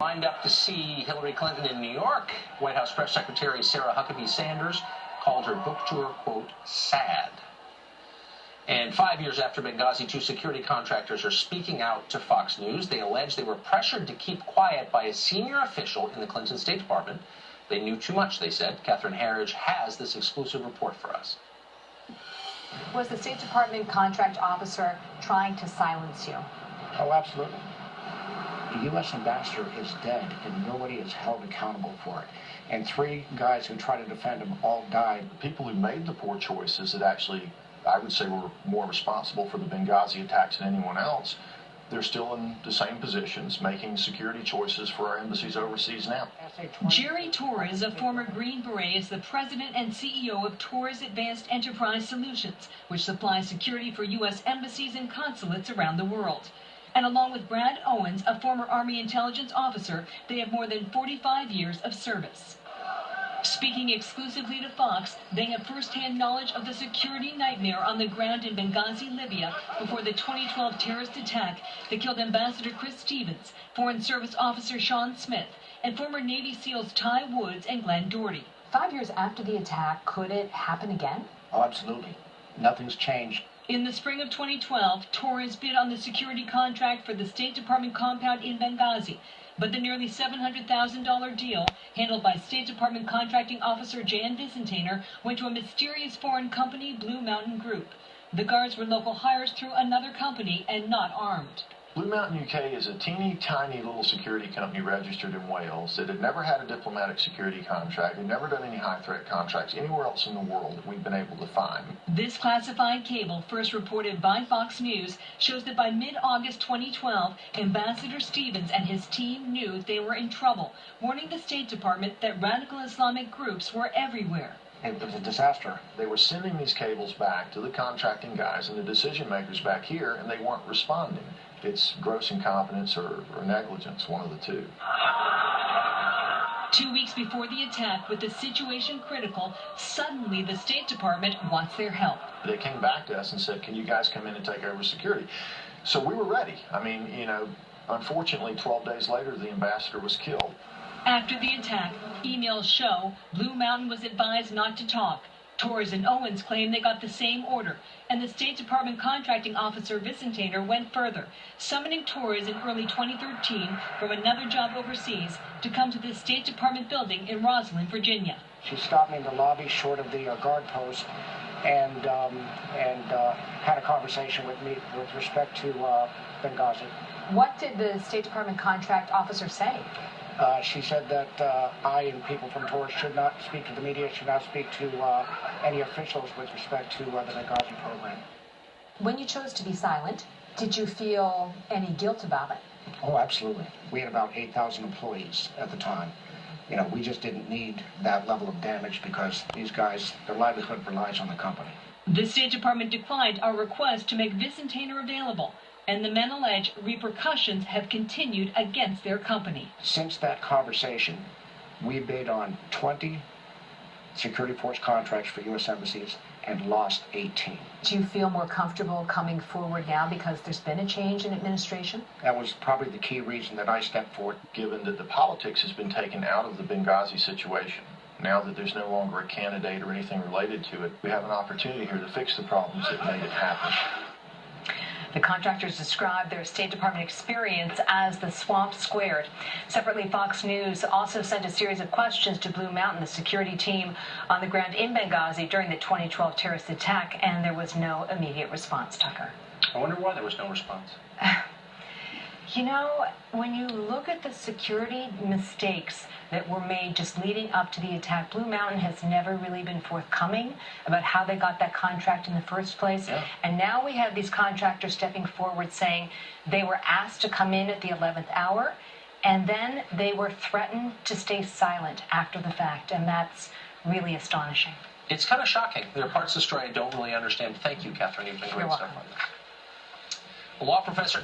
Lined up to see Hillary Clinton in New York. White House Press Secretary Sarah Huckabee Sanders called her book tour, quote, sad. And 5 years after Benghazi, two security contractors are speaking out to Fox News. They allege they were pressured to keep quiet by a senior official in the Clinton State Department. They knew too much, they said. Catherine Herridge has this exclusive report for us. Was the State Department contract officer trying to silence you? Oh, absolutely. The U.S. ambassador is dead, and nobody is held accountable for it. And three guys who tried to defend him all died. The people who made the poor choices that actually, I would say, were more responsible for the Benghazi attacks than anyone else, they're still in the same positions, making security choices for our embassies overseas now. Jerry Torres, a former Green Beret, is the president and CEO of Torres Advanced Enterprise Solutions, which supplies security for U.S. embassies and consulates around the world. And along with Brad Owens, a former Army intelligence officer, they have more than 45 years of service. Speaking exclusively to Fox, they have first-hand knowledge of the security nightmare on the ground in Benghazi, Libya, before the 2012 terrorist attack that killed Ambassador Chris Stevens, Foreign Service Officer Sean Smith, and former Navy SEALs Ty Woods and Glenn Doherty. 5 years after the attack, could it happen again? Oh, absolutely. Nothing's changed. In the spring of 2012, Torres bid on the security contract for the State Department compound in Benghazi. But the nearly $700,000 deal, handled by State Department contracting officer Jan Visentainer, went to a mysterious foreign company, Blue Mountain Group. The guards were local hires through another company and not armed. Blue Mountain UK is a teeny tiny little security company registered in Wales that had never had a diplomatic security contract, had never done any high-threat contracts anywhere else in the world that we've been able to find. This classified cable, first reported by Fox News, shows that by mid-August 2012, Ambassador Stevens and his team knew they were in trouble, warning the State Department that radical Islamic groups were everywhere. It was a disaster. They were sending these cables back to the contracting guys and the decision makers back here, and they weren't responding. It's gross incompetence or negligence, one of the two. 2 weeks before the attack, with the situation critical, suddenly the State Department wants their help. They came back to us and said, can you guys come in and take over security? So we were ready. I mean, unfortunately, 12 days later, the ambassador was killed. After the attack, emails show Blue Mountain was advised not to talk. Torres and Owens claim they got the same order, and the State Department contracting officer Visentainer went further, summoning Torres in early 2013 from another job overseas to come to the State Department building in Rosslyn, Virginia. She stopped me in the lobby short of the guard post and had a conversation with me with respect to Benghazi. What did the State Department contract officer say? She said that I and people from Torres should not speak to the media, should not speak to any officials with respect to the Benghazi program. When you chose to be silent, did you feel any guilt about it? Oh, absolutely. We had about 8,000 employees at the time. We just didn't need that level of damage because these guys, their livelihood relies on the company. The State Department declined our request to make Visentainer available, and the men allege repercussions have continued against their company. Since that conversation, we bid on 20 security force contracts for U.S. embassies and lost 18. Do you feel more comfortable coming forward now because there's been a change in administration? That was probably the key reason that I stepped forward. Given that the politics has been taken out of the Benghazi situation, now that there's no longer a candidate or anything related to it, we have an opportunity here to fix the problems that made it happen. The contractors described their State Department experience as the swamp squared. Separately, Fox News also sent a series of questions to Blue Mountain, the security team on the ground in Benghazi during the 2012 terrorist attack, and there was no immediate response, Tucker. I wonder why there was no response. When you look at the security mistakes that were made just leading up to the attack, Blue Mountain has never really been forthcoming about how they got that contract in the first place. Yeah. And now we have these contractors stepping forward saying they were asked to come in at the 11th hour, and then they were threatened to stay silent after the fact, and that's really astonishing. It's kind of shocking. There are parts of the story I don't really understand. Thank you, Catherine. You've been great You're stuff welcome. on this. A law professor